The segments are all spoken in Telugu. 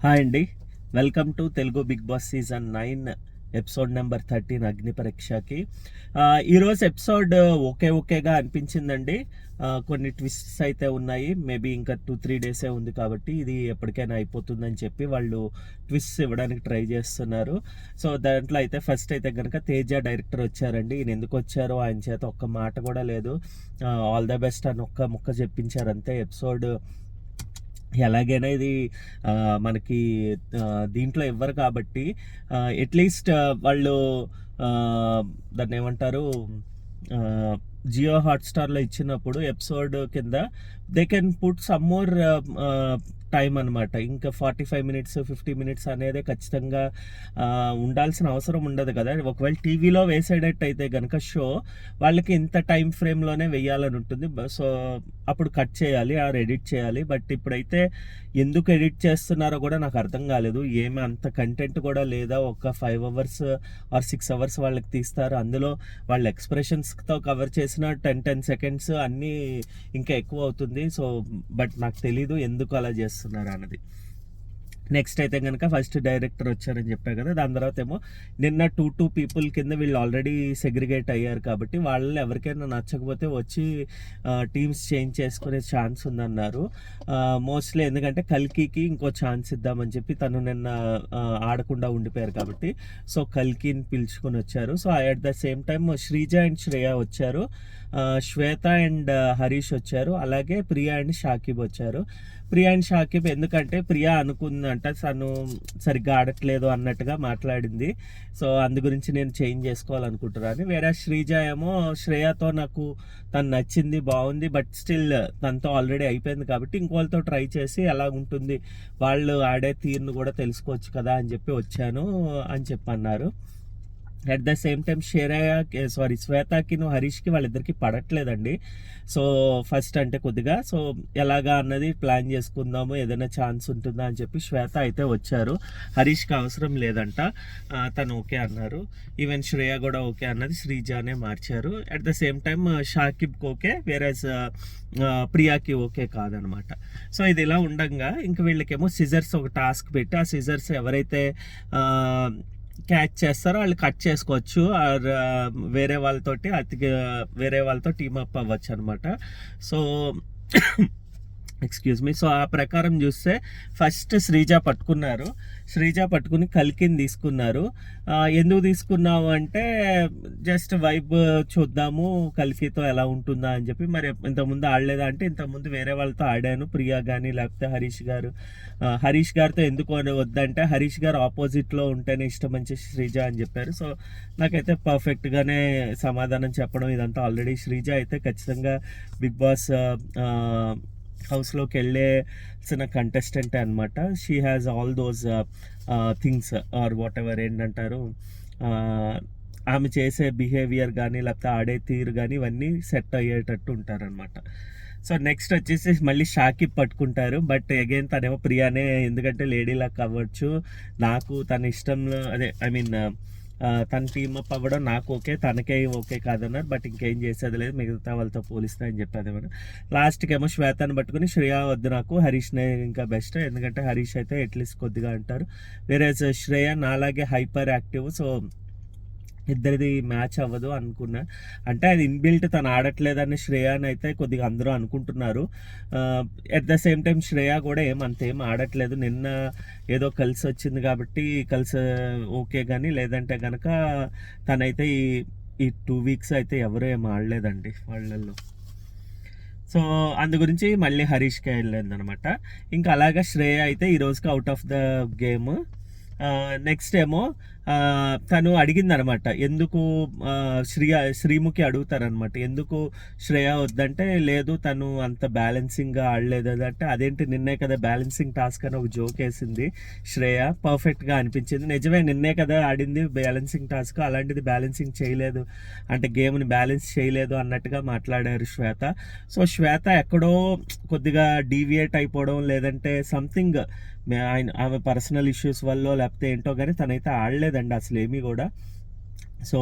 హాయ్ అండి. Welcome to Telugu Bigg Boss season 9 episode number 13 అగ్ని పరీక్షకి. ఈరోజు ఎపిసోడ్ ఓకేగా అనిపించిందండి. కొన్ని ట్విస్ట్స్ అయితే ఉన్నాయి. మేబీ ఇంకా 2-3 డేసే ఉంది కాబట్టి ఇది ఎప్పటికైనా అయిపోతుందని చెప్పి వాళ్ళు ట్విస్ట్ ఇవ్వడానికి ట్రై చేస్తున్నారు. సో దాంట్లో అయితే ఫస్ట్ అయితే కనుక తేజ డైరెక్టర్ వచ్చారండి. ఈయన ఎందుకు వచ్చారో ఆయన చేత ఒక్క మాట కూడా లేదు. ఆల్ ద బెస్ట్ అని ఒక్క ముక్క చెప్పించారు అంతే. ఎపిసోడ్ ఎలాగైనా ఇది మనకి దీంట్లో ఇవ్వరు కాబట్టి అట్లీస్ట్ వాళ్ళు దాన్ని ఏమంటారు, జియో హాట్స్టార్లో ఇచ్చినప్పుడు ఎపిసోడ్ కింద they can put some more time అనమాట. ఇంకా 45 మినిట్స్ 50 మినిట్స్ అనేది ఖచ్చితంగా ఉండాల్సిన అవసరం ఉండదు కదా. ఒకవేళ టీవీలో వేసేటట్టయితే కనుక షో వాళ్ళకి ఇంత టైం ఫ్రేమ్లోనే వేయాలని ఉంటుంది. సో అప్పుడు కట్ చేయాలి ఆర్ ఎడిట్ చేయాలి. బట్ ఇప్పుడైతే ఎందుకు ఎడిట్ చేస్తున్నారో కూడా నాకు అర్థం కాలేదు. ఏమి అంత కంటెంట్ కూడా లేదా. ఒక 5 అవర్స్ ఆర్ 6 అవర్స్ వాళ్ళకి తీస్తారు. అందులో వాళ్ళ ఎక్స్ప్రెషన్స్తో కవర్ చేసిన 10 సెకండ్స్ అన్నీ ఇంకా ఎక్కువ అవుతుంది. సో బట్ నాకు తెలీదు ఎందుకు అలా చేస్తున్నారు అన్నది. నెక్స్ట్ అయితే కనుక ఫస్ట్ డైరెక్టర్ వచ్చారని చెప్పారు కదా. దాని తర్వాత ఏమో నిన్న 2 పీపుల్ కింద వీళ్ళు ఆల్రెడీ సెగ్రిగేట్ అయ్యారు కాబట్టి వాళ్ళు ఎవరికైనా నచ్చకపోతే వచ్చి టీమ్స్ చేంజ్ చేసుకునే ఛాన్స్ ఉందన్నారు. మోస్ట్లీ ఎందుకంటే కల్కికి ఇంకో ఛాన్స్ ఇద్దామని చెప్పి తను నిన్న ఆడకుండా ఉండిపోయారు కాబట్టి సో కల్కిని పిలుచుకొని వచ్చారు. So at the same time Sreeja and Shreya వచ్చారు, శ్వేత అండ్ హరీష్ వచ్చారు, అలాగే ప్రియా అండ్ షాకిబ్ వచ్చారు. ప్రియా అండ్ షాకిబ్ ఎందుకంటే ప్రియా అనుకుందంట తను సరిగ్గా ఆడట్లేదు అన్నట్టుగా మాట్లాడింది. సో అందు గురించి నేను చేంజ్ చేసుకోవాలనుకుంటున్నాను. వేరే శ్రీజ ఏమో శ్రేయతో నాకు తను నచ్చింది, బాగుంది, బట్ స్టిల్ తనతో ఆల్రెడీ అయిపోయింది కాబట్టి ఇంకోళ్ళతో ట్రై చేసి ఎలా ఉంటుంది వాళ్ళు ఆడే తీరును కూడా తెలుసుకోవచ్చు కదా అని చెప్పి వచ్చాను అని చెప్పి అన్నారు. అట్ ద సేమ్ టైం శ్వేతకి హరీష్కి వాళ్ళిద్దరికి పడట్లేదండి. సో ఫస్ట్ అంటే కొద్దిగా సో ఎలాగా అన్నది ప్లాన్ చేసుకుందాము, ఏదైనా ఛాన్స్ ఉంటుందా అని చెప్పి శ్వేత అయితే వచ్చారు. హరీష్కి అవసరం లేదంట, తను ఓకే అన్నారు. ఈవెన్ శ్రేయ కూడా ఓకే అన్నది, శ్రీజానే మార్చారు. అట్ ద సేమ్ టైం షాకిబ్కి ఓకే, వేరేస్ ప్రియాకి ఓకే కాదనమాట. సో ఇది ఇలా ఉండగా ఇంక వీళ్ళకేమో సిజర్స్ ఒక టాస్క్ పెట్టి ఆ సిజర్స్ ఎవరైతే క్యాచ్ చేస్తారో వాళ్ళు కట్ చేసుకోవచ్చు, ఆర్ వేరే వాళ్ళతో టీమప్ అవ్వచ్చు అనమాట. So excuse me. సో ఆ ప్రకారం చూస్తే ఫస్ట్ శ్రీజ పట్టుకుని కల్కిని తీసుకున్నారు. ఎందుకు తీసుకున్నావు అంటే జస్ట్ వైబ్ చూద్దాము కల్కితో ఎలా ఉంటుందా అని చెప్పి. మరి ఇంతకుముందు ఆడలేదా అంటే ఇంతకుముందు వేరే వాళ్ళతో ఆడాను, ప్రియా కానీ లేకపోతే హరీష్ గారితో ఎందుకు వద్దంటే హరీష్ గారు ఆపోజిట్లో ఉంటేనే ఇష్టం అని శ్రీజ అని చెప్పారు. సో నాకైతే పర్ఫెక్ట్గానే సమాధానం చెప్పడం ఇదంతా ఆల్రెడీ శ్రీజ అయితే ఖచ్చితంగా బిగ్ బాస్ హౌస్లోకి వెళ్ళేసిన కంటెస్టెంట్ అనమాట. She has all those things or whatever ఏంటంటారు, ఆమె చేసే బిహేవియర్ కానీ లేకపోతే ఆడే తీరు కానీ ఇవన్నీ సెట్ అయ్యేటట్టు ఉంటారనమాట. సో నెక్స్ట్ వచ్చేసి మళ్ళీ షాకిబ్ పట్టుకుంటారు. బట్ అగైన్ తనేమో ప్రియానే, ఎందుకంటే లేడీ లాక్ అవ్వచ్చు, నాకు తన ఇష్టంలో అదే ఐ మీన్ తన టీమప్ అవ్వడం నాకు ఓకే, తనకే ఓకే కాదన్నారు. బట్ ఇంకేం చేసేది లేదు, మిగతా వాళ్ళతో పోలిస్తా అని చెప్పేది ఏమన్నా. లాస్ట్కి ఏమో శ్వేతను పట్టుకుని శ్రేయ వద్దు నాకు, హరీష్నే ఇంకా బెస్ట్, ఎందుకంటే హరీష్ అయితే అట్లీస్ట్ కొద్దిగా అంటారు, వేరే శ్రేయ నాలాగే హైపర్ యాక్టివ్. సో ఇద్దరిది మ్యాచ్ అవ్వదు అనుకున్నా. అంటే అది ఇన్బిల్ట్ తను ఆడట్లేదని శ్రేయాని అయితే కొద్దిగా అందరూ అనుకుంటున్నారు. At the same time Shreya కూడా ఏమంతేం ఆడట్లేదు. నిన్న ఏదో కలిసి వచ్చింది కాబట్టి కలిసి ఓకే, కానీ లేదంటే కనుక తనైతే ఈ 2 వీక్స్ అయితే ఎవరు ఏం ఆడలేదండి వాళ్ళల్లో. సో అందు గురించి మళ్ళీ హరీష్కి వెళ్ళిందనమాట. ఇంకా అలాగా శ్రేయ అయితే ఈ రోజుకి out of the game. Next ఏమో తను అడిగిందనమాట, ఎందుకు శ్రీముఖి అడుగుతారనమాట, ఎందుకు శ్రేయ వద్దంటే లేదు తను అంత బ్యాలెన్సింగ్గా ఆడలేదు అంటే, అదేంటి నిన్నే కదా బ్యాలెన్సింగ్ టాస్క్ అని ఒక జోక్ వేసింది శ్రేయ. పర్ఫెక్ట్గా అనిపించింది, నిజమే నిన్నే కదా ఆడింది బ్యాలెన్సింగ్ టాస్క్, అలాంటిది బ్యాలెన్సింగ్ చేయలేదు అంటే గేమ్ని బ్యాలెన్స్ చేయలేదు అన్నట్టుగా మాట్లాడారు శ్వేత. సో శ్వేత ఎక్కడో కొద్దిగా డీవియేట్ అయిపోవడం, లేదంటే సంథింగ్ ఆమె పర్సనల్ ఇష్యూస్ వల్ల లేకపోతే ఏంటో కానీ తనైతే ఆడలేదండి అసలు ఏమీ కూడా. సో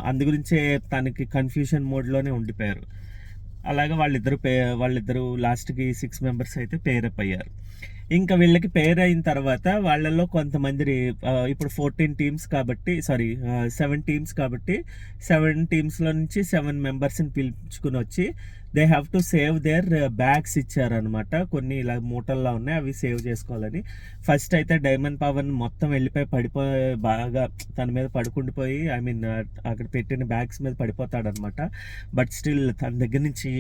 అందు గురించే తనకి కన్ఫ్యూషన్ మోడ్లోనే ఉండిపోయారు. అలాగే వాళ్ళిద్దరు లాస్ట్కి 6 మెంబర్స్ అయితే పేరప్ అయ్యారు. ఇంకా వీళ్ళకి పేర్ అయిన తర్వాత వాళ్ళల్లో కొంతమంది ఇప్పుడు 14 టీమ్స్ కాబట్టి 7 టీమ్స్ కాబట్టి 7 టీమ్స్లో నుంచి 7 మెంబర్స్ని పిలుచుకుని వచ్చి they have to save there bags ఇచ్చారనమాట. కొన్ని ఇలా మూటల్లో ఉన్నాయి, అవి సేవ్ చేసుకోవాలని. ఫస్ట్ అయితే డైమండ్ పవన్ మొత్తం వెళ్ళిపోయి పడిపోయి బాగా తన మీద పడుకుండిపోయి అక్కడ పెట్టిన బ్యాగ్స్ మీద పడిపోతాడనమాట. బట్ స్టిల్ తన దగ్గర నుంచి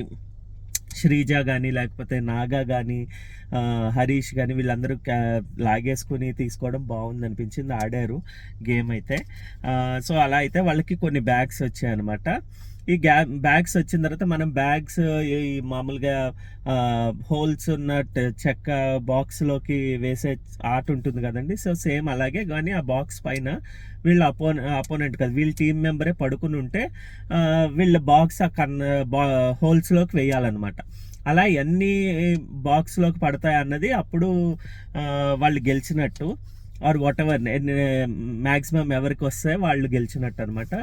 శ్రీజ కానీ లేకపోతే నాగా కానీ హరీష్ కానీ వీళ్ళందరూ లాగేసుకుని తీసుకోవడం బాగుంది అనిపించింది. ఆడారు గేమ్ అయితే. సో అలా అయితే వాళ్ళకి కొన్ని బ్యాగ్స్ వచ్చాయి అనమాట. ఈ బ్యాగ్స్ వచ్చిన తర్వాత మనం బ్యాగ్స్ ఈ మామూలుగా హోల్స్ ఉన్న చెక్క బాక్స్లోకి వేసే ఆర్ట్ ఉంటుంది కదండి. సో సేమ్ అలాగే, కానీ ఆ బాక్స్ పైన వీళ్ళ అపోనెంట్ కాదు, వీళ్ళ టీం మెంబరే పడుకుని ఉంటే వీళ్ళ బాక్స్ ఆ హోల్స్లోకి వేయాలన్నమాట. అలా ఎన్ని బాక్స్లోకి పడతాయి అన్నది అప్పుడు వాళ్ళు గెలిచినట్టు. ఆర్ వాట్ ఎవర్ మ్యాక్సిమం ఎవరికి వస్తే వాళ్ళు గెలిచినట్టు అనమాట.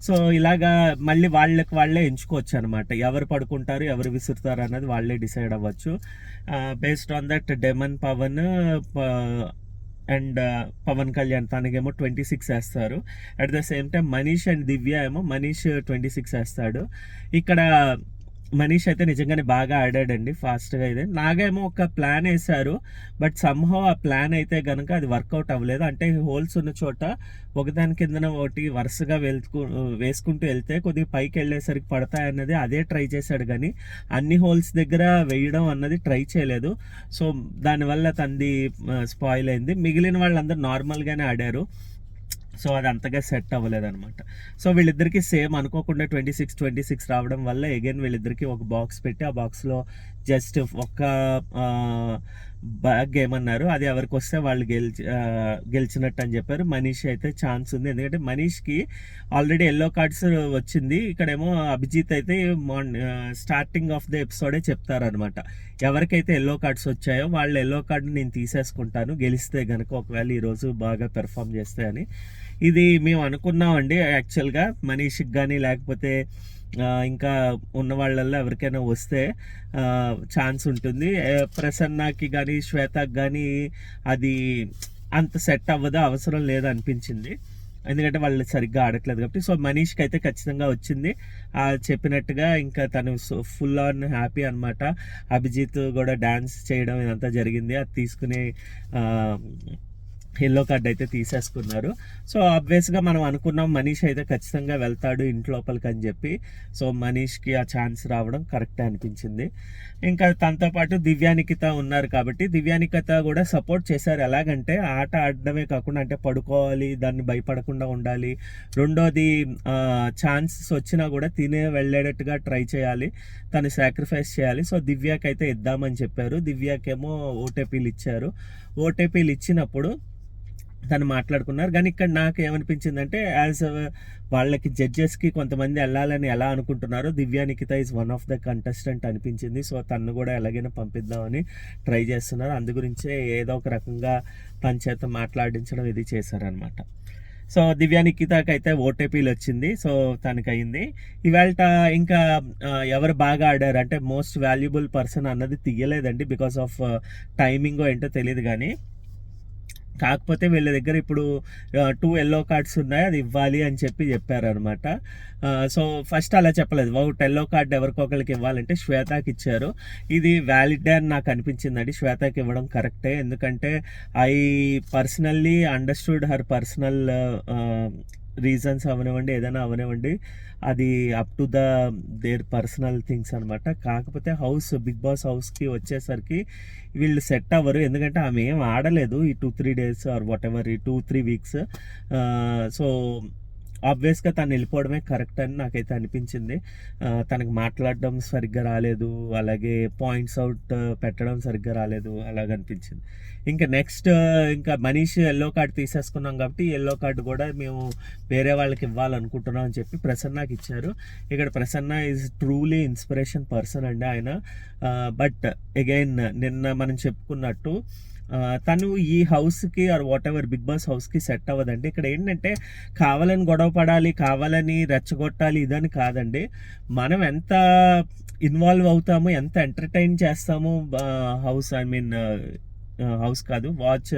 సో ఇలాగా మళ్ళీ వాళ్ళే ఎంచుకోవచ్చు అనమాట, ఎవరు పడుకుంటారు ఎవరు విసురుతారు అన్నది వాళ్ళే డిసైడ్ అవ్వచ్చు. Based on that demon Pawan and Pawan Kalyan తనకేమో 26 వేస్తారు. At the same time Manish and Divya ఏమో మనీష్ 26 వేస్తాడు. ఇక్కడ మనీష్ అయితే నిజంగానే బాగా ఆడాడండి, ఫాస్ట్గా. అయితే నాగేమో ఒక ప్లాన్ వేశారు, బట్ సమ్హౌ ఆ ప్లాన్ అయితే కనుక అది వర్కౌట్ అవ్వలేదు. అంటే హోల్స్ ఉన్న చోట ఒకదాని కిందన ఒకటి వరుసగా వేసుకుంటూ వెళ్తే కొద్దిగా పైకి వెళ్ళేసరికి పడతాయన్నది అదే ట్రై చేశాడు, కానీ అన్ని హోల్స్ దగ్గర వేయడం అన్నది ట్రై చేయలేదు. సో దానివల్ల తనది స్పాయిల్ అయింది. మిగిలిన వాళ్ళందరూ నార్మల్గానే ఆడారు. సో అది అంతగా సెట్ అవ్వలేదు అనమాట. సో వీళ్ళిద్దరికి సేమ్ అనుకోకుండా 26 రావడం వల్ల అగైన్ వీళ్ళిద్దరికి ఒక బాక్స్ పెట్టి ఆ బాక్స్లో జస్ట్ ఒక్క బ్యాగ్ ఏమన్నారు, అది ఎవరికి వస్తే వాళ్ళు గెలిచినట్టు అని చెప్పారు. మనీష్ అయితే ఛాన్స్ ఉంది, ఎందుకంటే మనీష్కి ఆల్రెడీ ఎల్లో కార్డ్స్ వచ్చింది. ఇక్కడేమో అభిజిత్ అయితే స్టార్టింగ్ ఆఫ్ ద ఎపిసోడే చెప్తారనమాట, ఎవరికైతే ఎల్లో కార్డ్స్ వచ్చాయో వాళ్ళ ఎల్లో కార్డు నేను తీసేసుకుంటాను గెలిస్తే గనక, ఒకవేళ ఈరోజు బాగా పెర్ఫామ్ చేస్తే అని. ఇది మేము అనుకున్నామండి యాక్చువల్గా, మనీష్కి కానీ లేకపోతే ఇంకా ఉన్న వాళ్ళల్లో ఎవరికైనా వస్తే ఛాన్స్ ఉంటుంది. ప్రసన్నకి కానీ శ్వేతకి కానీ అది అంత సెట్ అవ్వదు, అవసరం లేదు అనిపించింది, ఎందుకంటే వాళ్ళు సరిగ్గా ఆడట్లేదు కాబట్టి. సో మనీష్కి అయితే ఖచ్చితంగా వచ్చింది చెప్పినట్టుగా. ఇంకా తను ఫుల్ ఆన్ హ్యాపీ అనమాట. అభిజిత్ కూడా డ్యాన్స్ చేయడం ఇదంతా జరిగింది, అది తీసుకుని ఎల్లో కార్డ్ అయితే తీసేసుకున్నారు. సో ఆబ్వియస్గా మనం అనుకున్నాం మనీష్ అయితే ఖచ్చితంగా వెళ్తాడు ఇంట్లోపలికి అని చెప్పి. సో మనీష్కి ఆ ఛాన్స్ రావడం కరెక్టే అనిపించింది. ఇంకా తనతో పాటు దివ్యానికిత ఉన్నారు కాబట్టి దివ్యానికిత కూడా సపోర్ట్ చేశారు. ఎలాగంటే ఆట ఆడడమే కాకుండా, అంటే పడుకోవాలి, దాన్ని భయపడకుండా ఉండాలి, రెండోది ఛాన్సెస్ వచ్చినా కూడా తినే వెళ్ళేటట్టుగా ట్రై చేయాలి, తను సాక్రిఫైస్ చేయాలి. సో దివ్యాకి అయితే ఇద్దామని చెప్పారు. దివ్యాకేమో ఓటీపీలు ఇచ్చారు. ఓటీపీలు ఇచ్చినప్పుడు తను మాట్లాడుకున్నారు. కానీ ఇక్కడ నాకు ఏమనిపించిందంటే, యాజ్ వాళ్ళకి జడ్జెస్కి కొంతమంది వెళ్ళాలని ఎలా అనుకుంటున్నారో దివ్యానికిత is one of the contestant అనిపించింది. సో తను కూడా ఎలాగైనా పంపిద్దామని ట్రై చేస్తున్నారు. అందు గురించే ఏదో ఒక రకంగా తన చేత మాట్లాడించడం ఇది చేశారనమాట. సో దివ్యానికితకి అయితే ఓటీపీలు వచ్చింది, సో తనకి అయింది. ఇవాళ ఇంకా ఎవరు బాగా ఆడారు అంటే మోస్ట్ వాల్యుబుల్ పర్సన్ అన్నది తీయలేదండి, బికాస్ ఆఫ్ టైమింగ్ ఏంటో తెలియదు. కానీ కాకపోతే వీళ్ళ దగ్గర ఇప్పుడు 2 ఎల్లో కార్డ్స్ ఉన్నాయి, అది ఇవ్వాలి అని చెప్పారనమాట. సో ఫస్ట్ అలా చెప్పలేదు, ఎల్లో కార్డ్ ఎవరికొకరికి ఇవ్వాలంటే శ్వేతకి ఇచ్చారు. ఇది వ్యాలిడ్ అని నాకు అనిపించిందండి, శ్వేతకి ఇవ్వడం కరెక్టే. ఎందుకంటే I personally understood her personal reasons అవనివ్వండి, ఏదైనా అవనివ్వండి, అది up to their personal things అనమాట. కాకపోతే బిగ్ బాస్ హౌస్కి వచ్చేసరికి వీళ్ళు సెట్ అవ్వరు, ఎందుకంటే ఆమె ఏం ఆడలేదు ఈ 2-3 days ఆర్ వాట్ ఎవర్, ఈ 2-3 weeks. సో ఆబ్వియస్గా తను వెళ్ళిపోవడమే కరెక్ట్ అని నాకైతే అనిపించింది. తనకు మాట్లాడడం సరిగ్గా రాలేదు, అలాగే పాయింట్స్ అవుట్ పెట్టడం సరిగ్గా రాలేదు, అలాగనిపించింది. ఇంకా నెక్స్ట్ ఇంకా మనీష్ ఎల్లో కార్డు తీసేసుకున్నాం కాబట్టి ఎల్లో కార్డు కూడా మేము వేరే వాళ్ళకి ఇవ్వాలనుకుంటున్నాం అని చెప్పి ప్రసన్నకి ఇచ్చారు. ఇక్కడ Prasanna is truly inspiration person అండి ఆయన. బట్ అగైన్ నిన్న మనం చెప్పుకున్నట్టు తను ఈ హౌస్కి or whatever Bigg Boss హౌస్కి సెట్ అవ్వదండి. ఇక్కడ ఏంటంటే కావాలని గొడవ పడాలి, కావాలని రెచ్చగొట్టాలి ఇదని కాదండి. మనం ఎంత ఇన్వాల్వ్ అవుతాము, ఎంత ఎంటర్టైన్ చేస్తాము హౌస్ హౌస్ కాదు, వాచ్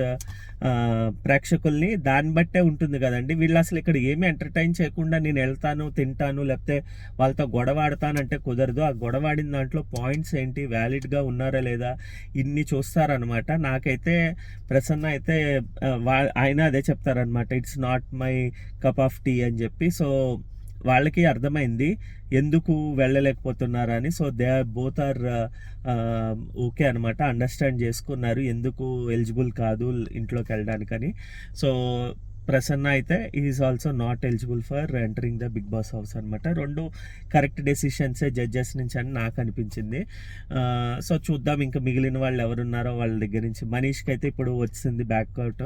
ప్రేక్షకుల్ని దాన్ని బట్టే ఉంటుంది కదండి. వీళ్ళు అసలు ఇక్కడ ఏమీ ఎంటర్టైన్ చేయకుండా నేను వెళ్తాను, తింటాను, లేకపోతే వాళ్ళతో గొడవ ఆడతానంటే కుదరదు. ఆ గొడవ ఆడిన దాంట్లో పాయింట్స్ ఏంటి, వ్యాలిడ్గా ఉన్నారా లేదా, ఇన్ని చూస్తారనమాట. నాకైతే ప్రసన్న అయితే ఆయన అదే చెప్తారనమాట, it's not my cup of tea అని చెప్పి. సో వాళ్ళకి అర్థమైంది ఎందుకు వెళ్ళలేకపోతున్నారని. So they are both are okay అనమాట, అండర్స్టాండ్ చేసుకున్నారు ఎందుకు ఎలిజిబుల్ కాదు ఇంట్లోకి వెళ్ళడానికని. సో ప్రసన్న అయితే is also not eligible for entering the Bigg Boss house అనమాట. రెండు కరెక్ట్ డెసిషన్సే జడ్జెస్ నుంచి అని నాకు అనిపించింది. సో చూద్దాం ఇంకా మిగిలిన వాళ్ళు ఎవరున్నారో వాళ్ళ దగ్గర నుంచి. మనీష్కి అయితే ఇప్పుడు వచ్చింది బ్యాక్అవుట్.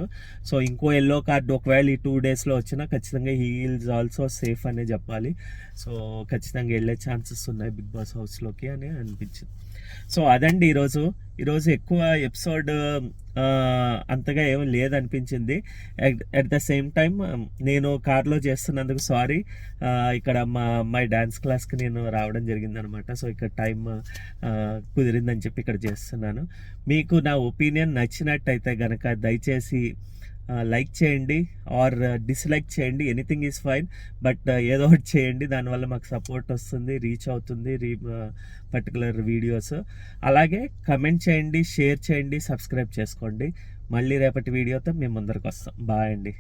సో ఇంకో ఎల్లో కార్డు ఒకవేళ ఈ 2 డేస్లో వచ్చినా ఖచ్చితంగా హీ ఈజ్ ఆల్సో సేఫ్ అనే చెప్పాలి. సో ఖచ్చితంగా వెళ్ళే ఛాన్సెస్ ఉన్నాయి బిగ్ బాస్ హౌస్లోకి అని అనిపించింది. సో అదండి ఈరోజు ఎక్కువ ఎపిసోడ్ అంతగా ఏమీ లేదనిపించింది. అట్ ద సేమ్ టైం నేను కార్లో చేస్తున్నందుకు సారీ. ఇక్కడ మా అమ్మాయి డ్యాన్స్ క్లాస్కి నేను రావడం జరిగిందనమాట. సో ఇక్కడ టైం కుదిరిందని చెప్పి ఇక్కడ చేస్తున్నాను. మీకు నా ఒపీనియన్ నచ్చినట్టయితే కనుక దయచేసి లైక్ చేయండి ఆర్ డిస్లైక్ చేయండి, ఎనీథింగ్ ఈజ్ ఫైన్. బట్ ఏదో ఒకటి చేయండి, దానివల్ల మాకు సపోర్ట్ వస్తుంది, రీచ్ అవుతుంది పర్టికులర్ వీడియోస్. అలాగే కమెంట్ చేయండి, షేర్ చేయండి, సబ్స్క్రైబ్ చేసుకోండి. మళ్ళీ రేపటి వీడియోతో మేము ముందరకు వస్తాం. బాయ్ అండి.